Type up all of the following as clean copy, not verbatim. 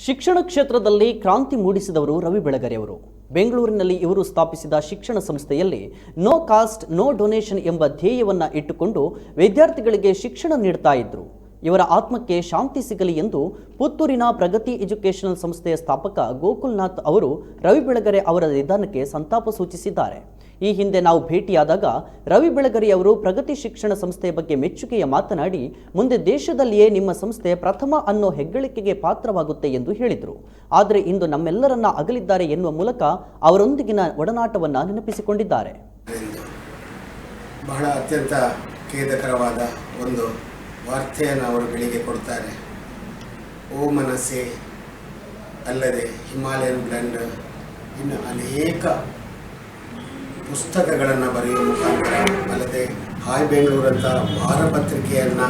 ಶಿಕ್ಷಣ ಕ್ಷೇತ್ರದಲ್ಲಿ ಕ್ರಾಂತಿ ಮೂಡಿಸಿದವರು ರವಿ ಬೆಳಗೆರೆ ಅವರು. ಬೆಂಗಳೂರಿನಲ್ಲಿ ಇವರು ಸ್ಥಾಪಿಸಿದ ಶಿಕ್ಷಣ ಸಂಸ್ಥೆಯಲ್ಲಿ ನೋ ಕಾಸ್ಟ್ ನೋ ಡೊನೇಷನ್ ಎಂಬ ಧ್ಯೇಯವನ್ನು ಇಟ್ಟುಕೊಂಡು ವಿದ್ಯಾರ್ಥಿಗಳಿಗೆ ಶಿಕ್ಷಣ ನೀಡುತ್ತಾ ಇದ್ರು. ಇವರ ಆತ್ಮಕ್ಕೆ ಶಾಂತಿ ಸಿಗಲಿ ಎಂದು ಪುತ್ತೂರಿನ ಪ್ರಗತಿ ಎಜುಕೇಷನಲ್ ಸಂಸ್ಥೆಯ ಸ್ಥಾಪಕ ಗೋಕುಲ್ನಾಥ್ ಅವರು ರವಿ ಬೆಳಗೆರೆ ಅವರ ನಿಧನಕ್ಕೆ ಸಂತಾಪ ಸೂಚಿಸಿದ್ದಾರೆ. ಈ ಹಿಂದೆ ನಾವು ಭೇಟಿಯಾದಾಗ ರವಿ ಬೆಳಗೆರೆ ಅವರು ಪ್ರಗತಿ ಶಿಕ್ಷಣ ಸಂಸ್ಥೆಯ ಬಗ್ಗೆ ಮೆಚ್ಚುಗೆಯ ಮಾತನಾಡಿ, ಮುಂದೆ ದೇಶದಲ್ಲಿಯೇ ನಿಮ್ಮ ಸಂಸ್ಥೆ ಪ್ರಥಮ ಅನ್ನೋ ಹೆಗ್ಗಳಿಕೆಗೆ ಪಾತ್ರವಾಗುತ್ತೆ ಎಂದು ಹೇಳಿದರು. ಆದರೆ ಇಂದು ನಮ್ಮೆಲ್ಲರನ್ನ ಅಗಲಿದ್ದಾರೆ ಎನ್ನುವ ಮೂಲಕ ಅವರೊಂದಿಗಿನ ಒಡನಾಟವನ್ನು ನೆನಪಿಸಿಕೊಂಡಿದ್ದಾರೆ. ಬಹಳ ಅತ್ಯಂತ ಖೇದಕರವಾದ ಒಂದು ವಾರ್ತೆಯನ್ನು ಅವರು ಬೆಳಿಗ್ಗೆ ಕೊಡ್ತಾರೆ. ಓ ಮನಸ್ಸೆ ಅಲ್ಲದೆ ಹಿಮಾಲಯನ್ ಬ್ಲೆಂಡ್ ಇನ್ನು ಅನೇಕ ಪುಸ್ತಕಗಳನ್ನು ಬರೆಯುವ ಮುಖಾಂತರ ಅಲ್ಲದೆ ಹಾಯ್ ಬೆಂಗಳೂರಂಥ ವಾರಪತ್ರಿಕೆಯನ್ನು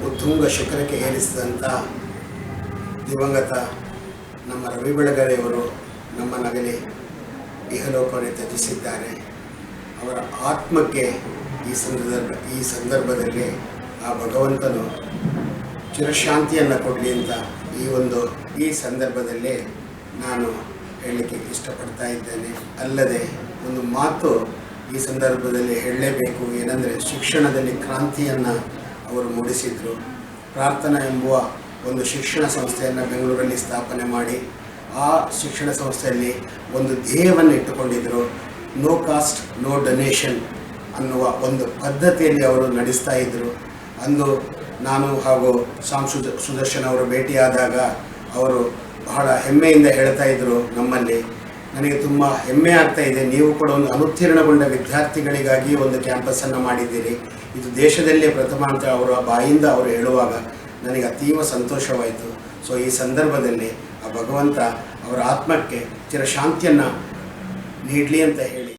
ಉತ್ತುಂಗ ಶಿಖರಕ್ಕೆ ಏರಿಸಿದಂಥ ದಿವಂಗತ ನಮ್ಮ ರವಿ ಬೆಳಗೆರೆಯವರು ನಮ್ಮ ನಗಲಿ ಇಹಲೋಕವನ್ನು ತ್ಯಜಿಸಿದ್ದಾರೆ. ಅವರ ಆತ್ಮಕ್ಕೆ ಈ ಸಂದರ್ಭದಲ್ಲಿ ಆ ಭಗವಂತನು ಚಿರಶಾಂತಿಯನ್ನು ಕೊಡಲಿ ಅಂತ ಈ ಸಂದರ್ಭದಲ್ಲಿ ನಾನು ಹೇಳಲಿಕ್ಕೆ ಇಷ್ಟಪಡ್ತಾ ಇದ್ದೇನೆ. ಅಲ್ಲದೆ ಒಂದು ಮಾತು ಈ ಸಂದರ್ಭದಲ್ಲಿ ಹೇಳಲೇಬೇಕು. ಏನಂದರೆ, ಶಿಕ್ಷಣದಲ್ಲಿ ಕ್ರಾಂತಿಯನ್ನು ಅವರು ಮೂಡಿಸಿದರು. ಪ್ರಾರ್ಥನಾ ಎಂಬುವ ಒಂದು ಶಿಕ್ಷಣ ಸಂಸ್ಥೆಯನ್ನು ಬೆಂಗಳೂರಲ್ಲಿ ಸ್ಥಾಪನೆ ಮಾಡಿ ಆ ಶಿಕ್ಷಣ ಸಂಸ್ಥೆಯಲ್ಲಿ ಒಂದು ಧ್ಯೇಯವನ್ನು ಇಟ್ಟುಕೊಂಡಿದ್ದರು. ನೋ ಕಾಸ್ಟ್ ನೋ ಡೊನೇಷನ್ ಅನ್ನುವ ಒಂದು ಪದ್ಧತಿಯಲ್ಲಿ ಅವರು ನಡೆಸ್ತಾ ಇದ್ದರು. ಅಂದು ನಾನು ಹಾಗೂ ಸುದರ್ಶನ್ ಅವರು ಭೇಟಿಯಾದಾಗ ಅವರು ಬಹಳ ಹೆಮ್ಮೆಯಿಂದ ಹೇಳ್ತಾ ಇದ್ದರು, ನಮ್ಮಲ್ಲಿ ನನಗೆ ತುಂಬ ಹೆಮ್ಮೆ ಆಗ್ತಾ ಇದೆ, ನೀವು ಕೂಡ ಒಂದು ಅನುತ್ತೀರ್ಣಗೊಂಡ ವಿದ್ಯಾರ್ಥಿಗಳಿಗಾಗಿ ಒಂದು ಕ್ಯಾಂಪಸನ್ನು ಮಾಡಿದ್ದೀರಿ, ಇದು ದೇಶದಲ್ಲೇ ಪ್ರಥಮ ಅಂತ ಅವರ ಬಾಯಿಂದ ಅವರು ಹೇಳುವಾಗ ನನಗೆ ಅತೀವ ಸಂತೋಷವಾಯಿತು. ಸೊ ಈ ಸಂದರ್ಭದಲ್ಲಿ ಆ ಭಗವಂತ ಅವರ ಆತ್ಮಕ್ಕೆ ಚಿರಶಾಂತಿಯನ್ನು ನೀಡಲಿ ಅಂತ ಹೇಳಿ